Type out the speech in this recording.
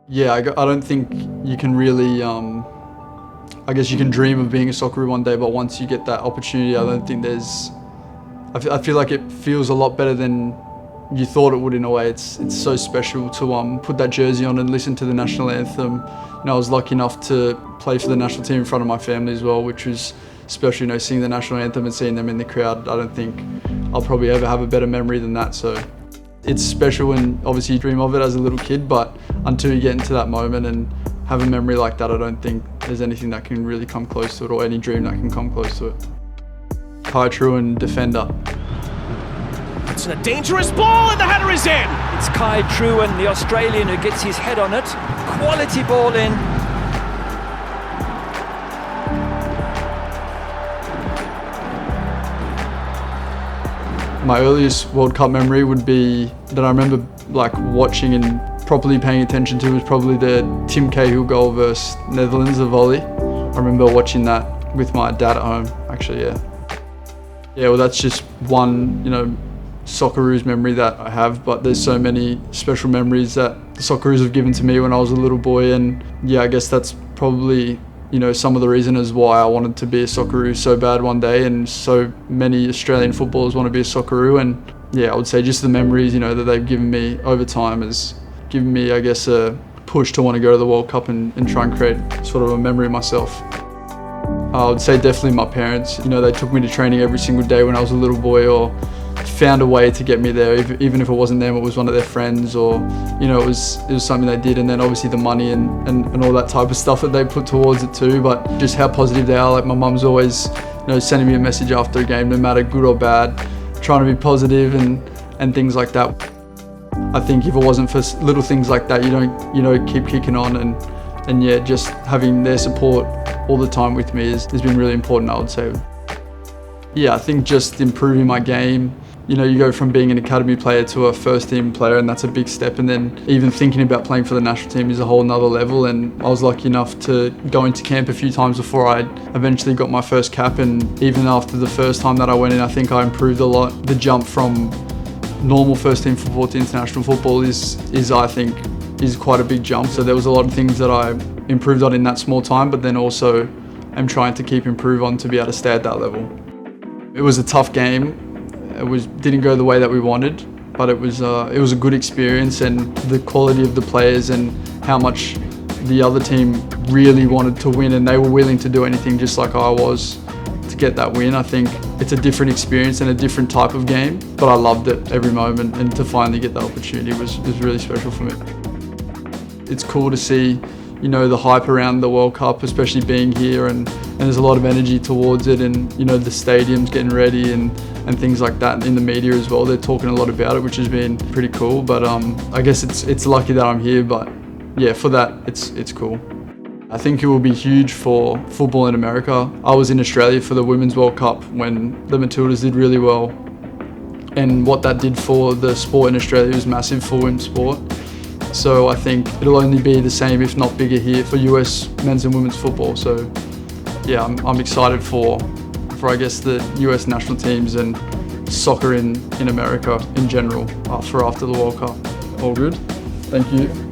Yeah, I don't think you can really, I guess you can dream of being a Socceroo one day, but once you get that opportunity, I don't think there's, I feel like it feels a lot better than you thought it would in a way. It's so special to put that jersey on and listen to the national anthem. You know, I was lucky enough to play for the national team in front of my family as well, which was special, you know, singing the national anthem and seeing them in the crowd. I don't think I'll probably ever have a better memory than that. So it's special, and obviously you dream of it as a little kid, but until you get into that moment and have a memory like that, I don't think there's anything that can really come close to it, or any dream that can come close to it. Kai Trewin, defender. It's a dangerous ball and the header is in! It's Kai Trewin, the Australian, who gets his head on it. Quality ball in. My earliest World Cup memory would be that I remember like watching and properly paying attention to was probably the Tim Cahill goal versus Netherlands, the volley. I remember watching that with my dad at home, actually, yeah. Yeah, well, that's just one, you know, Socceroos memory that I have, but there's so many special memories that the Socceroos have given to me when I was a little boy, and yeah, I guess that's probably, you know, some of the reasons why I wanted to be a Socceroo so bad one day, and so many Australian footballers want to be a Socceroo. And yeah, I would say just the memories, you know, that they've given me over time has given me, I guess, a push to want to go to the World Cup and try and create sort of a memory myself. I would say definitely my parents. You know, they took me to training every single day when I was a little boy, or found a way to get me there, even if it wasn't them, it was one of their friends, or you know, it was something they did. And then obviously the money and all that type of stuff that they put towards it too, but just how positive they are. Like my mum's always, you know, sending me a message after a game, no matter good or bad, trying to be positive and things like that. I think if it wasn't for little things like that, you don't, you know, keep kicking on, and yeah, just having their support all the time with me has been really important, I would say. Yeah, I think just improving my game. You know, you go from being an academy player to a first team player, and that's a big step. And then even thinking about playing for the national team is a whole nother level. And I was lucky enough to go into camp a few times before I eventually got my first cap. And even after the first time that I went in, I think I improved a lot. The jump from normal first team football to international football is I think, is quite a big jump. So there was a lot of things that I improved on in that small time, but then also I'm trying to keep improve on to be able to stay at that level. It was a tough game. It didn't go the way that we wanted, but it was a good experience, and the quality of the players and how much the other team really wanted to win, and they were willing to do anything just like I was to get that win. I think it's a different experience and a different type of game, but I loved it every moment, and to finally get that opportunity was really special for me. It's cool to see, you know, the hype around the World Cup, especially being here, and there's a lot of energy towards it, and you know, the stadium's getting ready and things like that. In the media as well, they're talking a lot about it, which has been pretty cool. But I guess it's lucky that I'm here, but yeah, for that it's cool. I think it will be huge for football in America. I was in Australia for the Women's World Cup when the Matildas did really well, and what that did for the sport in Australia was massive for women's sport. So I think it'll only be the same, if not bigger, here for US men's and women's football. So yeah, I'm excited for I guess the US national teams and soccer in America in general after the World Cup. All good. Thank you.